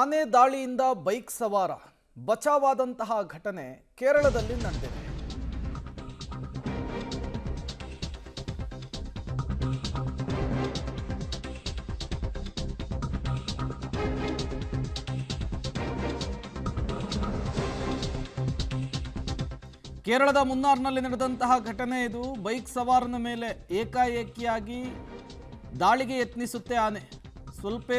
ಆನೆ ದಾಳಿಯಿಂದ ಬೈಕ್ ಸವಾರ ಬಚಾವಾದಂತಹ ಘಟನೆ ಕೇರಳದಲ್ಲಿ ನಡೆದಿದೆ. ಕೇರಳದ ಮುನ್ನಾರ್ನಲ್ಲಿ ನಡೆದಂತಹ ಘಟನೆ ಇದು. ಬೈಕ್ ಸವಾರನ ಮೇಲೆ ಏಕಾಏಕಿಯಾಗಿ ದಾಳಿಗೆ ಯತ್ನಿಸುತ್ತೆ ಆನೆ.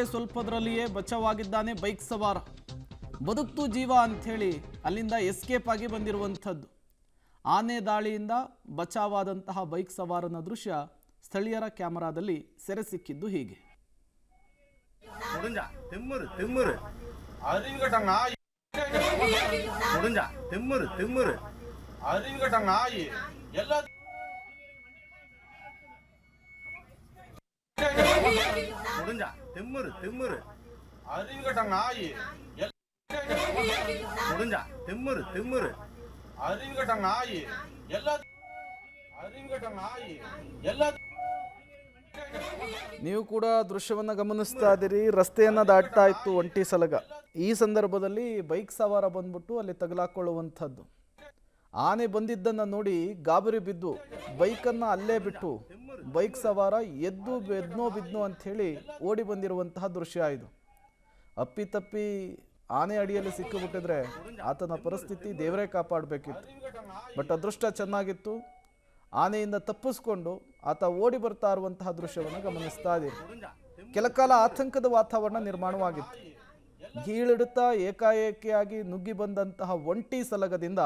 ಸ್ವಲ್ಪದರಲ್ಲಿಯೇ ಬಚಾವಾಗಿದ್ದಾನೆ ಬೈಕ್ ಸವಾರ. ಬದುಕ್ತು ಜೀವ ಅಂಥೇಳಿ ಅಲ್ಲಿಂದ ಎಸ್ಕೇಪ್ ಆಗಿ ಬಂದಿರುವಂಥದ್ದು. ಆನೆ ದಾಳಿಯಿಂದ ಬಚಾವಾದಂತಹ ಬೈಕ್ ಸವಾರನ ದೃಶ್ಯ ಸ್ಥಳೀಯರ ಕ್ಯಾಮೆರಾದಲ್ಲಿ ಸೆರೆ ಸಿಕ್ಕಿದ್ದು ಹೀಗೆ. ನೀವು ಕೂಡ ದೃಶ್ಯವನ್ನ ಗಮನಿಸ್ತಾ ಇದ್ದೀರಿ. ರಸ್ತೆಯನ್ನ ದಾಟ್ತಾ ಇತ್ತು ಒಂಟಿ ಸಲಗ. ಈ ಸಂದರ್ಭದಲ್ಲಿ ಬೈಕ್ ಸವಾರ ಬಂದ್ಬಿಟ್ಟು ಅಲ್ಲಿ ತಗಲಾಕೊಳ್ಳುವಂಥದ್ದು. ಆನೆ ಬಂದಿದ್ದನ್ನು ನೋಡಿ ಗಾಬರಿ ಬಿದ್ದು ಬೈಕನ್ನು ಅಲ್ಲೇ ಬಿಟ್ಟು ಬೈಕ್ ಸವಾರ ಎದ್ದು ಬಿದ್ನೋ ಅಂಥೇಳಿ ಓಡಿ ಬಂದಿರುವಂತಹ ದೃಶ್ಯ ಇದು. ಅಪ್ಪಿತಪ್ಪಿ ಆನೆ ಅಡಿಯಲ್ಲಿ ಸಿಕ್ಕಿಬಿಟ್ಟಿದ್ರೆ ಆತನ ಪರಿಸ್ಥಿತಿ ದೇವರೇ ಕಾಪಾಡಬೇಕಿತ್ತು. ಬಟ್ ಅದೃಷ್ಟ ಚೆನ್ನಾಗಿತ್ತು. ಆನೆಯಿಂದ ತಪ್ಪಿಸ್ಕೊಂಡು ಆತ ಓಡಿ ಬರ್ತಾ ಇರುವಂತಹ ದೃಶ್ಯವನ್ನು ಗಮನಿಸ್ತಾ ಇದ್ದೀರಿ. ಕೆಲಕಾಲ ಆತಂಕದ ವಾತಾವರಣ ನಿರ್ಮಾಣವಾಗಿತ್ತು. ಗೀಳಿಡುತ್ತಾ ಏಕಾಏಕಿಯಾಗಿ ನುಗ್ಗಿ ಬಂದಂತಹ ಒಂಟಿ ಸಲಗದಿಂದ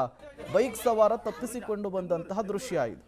ಬೈಕ್ ಸವಾರ ತಪ್ಪಿಸಿಕೊಂಡು ಬಂದಂತಹ ದೃಶ್ಯ ಇದು.